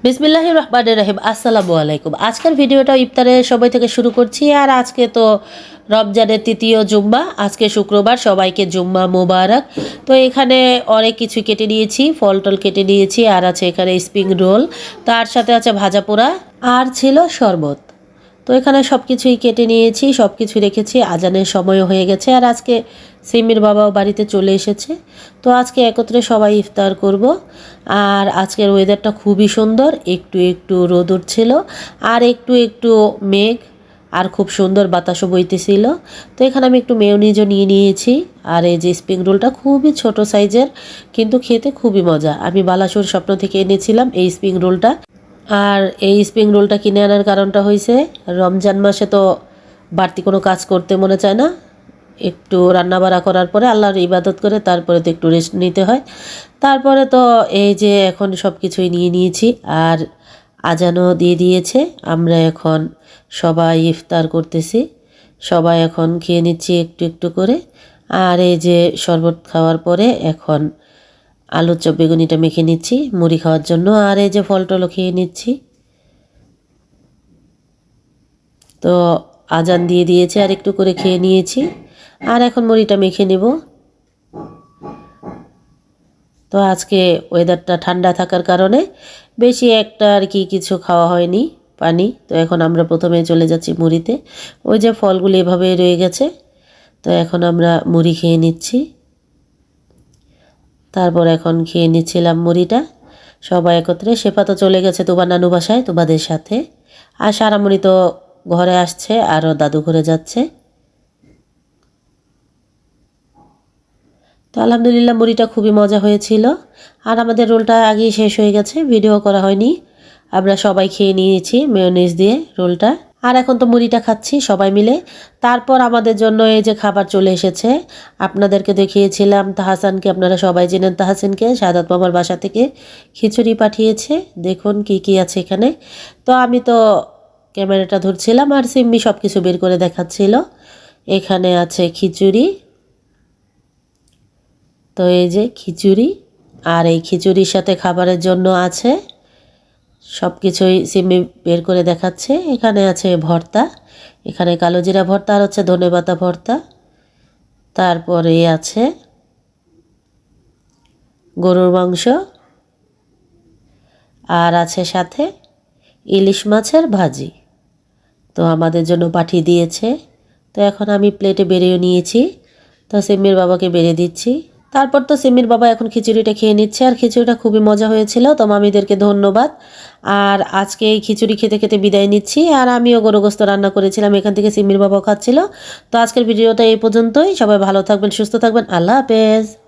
বিসমিল্লাহির রহমানির রহিম। আসসালামু আলাইকুম। আজকের ভিডিওটা ইফতারের সময় থেকে শুরু করছি। আর আজকে তো রমজানের তৃতীয় জুম্মা, আজকে শুক্রবার, সবাইকে জুম্মা মোবারক। তো এখানে অনেক কিছু কেটে নিয়েছি, ফল টল কেটে নিয়েছি। আর আছে এখানে স্প্রিং রোল, তার সাথে আছে ভাজা পোড়া, আর ছিল শরবত। তো এখানে সব কিছুই কেটে নিয়েছি, সব কিছু রেখেছি। আজানের সময়ও হয়ে গেছে। আর আজকে সিমির বাবাও বাড়িতে চলে এসেছে। তো আজকে একত্রে সবাই ইফতার করব। আর আজকের ওয়েদারটা খুবই সুন্দর, একটু একটু রোদ উঠছিল আর একটু একটু মেঘ, আর খুব সুন্দর বাতাসও বইতেছিল। তো এখানে আমি একটু মেয়োনিজও নিয়ে নিয়েছি। আর এই যে স্প্রিং রোলটা খুবই ছোট সাইজের, কিন্তু খেতে খুবই মজা। আমি বালাসুর স্বপ্ন থেকে এনেছিলাম এই স্প্রিং রোলটা। আর এই স্প্রিং রোলটা কিনে আনার কারণটা হয়েছে, রমজান মাসে তো বাড়তি কোনো কাজ করতে মনে চায় না। একটু রান্নাবাড়া করার পরে আল্লাহর ইবাদত করে তারপরে তো একটু রেস্ট নিতে হয়। তারপরে তো এই যে এখন সব কিছুই নিয়ে নিয়েছি, আর আজানও দিয়ে দিয়েছে। আমরা এখন সবাই ইফতার করতেছি, সবাই এখন খেয়ে নিচ্ছি একটু একটু করে। আর এই যে শরবত খাওয়ার পরে এখন আলুর চপ বেগুনিটা মেখে নিচ্ছি মুড়ি খাওয়ার জন্য। আর এই যে ফল টলও খেয়ে নিচ্ছি। তো আজান দিয়ে দিয়েছে, আর একটু করে খেয়ে নিয়েছি। আর এখন মুড়িটা মেখে নেব। তো আজকে ওয়েদারটা ঠান্ডা থাকার কারণে বেশি একটা আর কি কিছু খাওয়া হয়নি, পানি। তো এখন আমরা প্রথমে চলে যাচ্ছি মুড়িতে। ওই যে ফলগুলো এভাবে রয়ে গেছে। তো এখন আমরা মুড়ি খেয়ে নিচ্ছি। তারপর এখন খেয়ে নিচ্ছিলাম মুড়িটা সবাই একত্রে। শেফা তো চলে গেছে তোবা নানু বাসায় তোবাদের সাথে। আর সারামণি তো ঘরে আসছে, আরও দাদু ঘরে যাচ্ছে। তো আলহামদুলিল্লাহ মুড়িটা খুবই মজা হয়েছিল। আর আমাদের রোলটা আগেই শেষ হয়ে গেছে, ভিডিও করা হয়নি। আমরা সবাই খেয়ে নিয়েছি মেয়োনিজ দিয়ে রোলটা। আর এখন তো মুড়িটা খাচ্ছি সবাই মিলে। তারপর আমাদের জন্য এই যে খাবার চলে এসেছে। আপনাদেরকে দেখিয়েছিলাম তাহাসানকে, আপনারা সবাই চেনেন তাহাসানকে, সাদাত মামার বাসা থেকে খিচুড়ি পাঠিয়েছে। দেখুন কি কি আছে এখানে। তো আমি তো ক্যামেরাটা ধরছিলাম আর সিম্মি সব কিছু বের করে দেখাচ্ছিল। এখানে আছে খিচুড়ি। তো এই যে খিচুড়ি, আর এই খিচুড়ির সাথে খাবারের জন্য আছে সব কিছুই সিমি বের করে দেখাচ্ছে। এখানে আছে ভর্তা, এখানে কালো জিরা ভর্তা, আর হচ্ছে ধনেপাতা ভর্তা। তারপরে আছে গরুর মাংস, আর আছে সাথে ইলিশ মাছের ভাজি। তো আমাদের জন্য পাঠিয়ে দিয়েছে। তো এখন আমি প্লেটে বেরিয়ে নিয়েছি। তো সিমির বাবাকে বেড়ে দিচ্ছি। তারপর তো সিমির বাবা এখন খিচুড়িটা খেয়ে নিচ্ছে। আর খিচুড়িটা খুবই মজা হয়েছিল। তো মামিদেরকে ধন্যবাদ। আর আজকে এই খিচুড়ি খেতে খেতে বিদায় নিচ্ছি। আর আমিও গরু গোস্ত রান্না করেছিলাম, এখান থেকে সিমির বাবাও খাচ্ছিল। তো আজকের ভিডিওটা এই পর্যন্তই। সবাই ভালো থাকবেন, সুস্থ থাকবেন। আল্লাহ হাফেজ।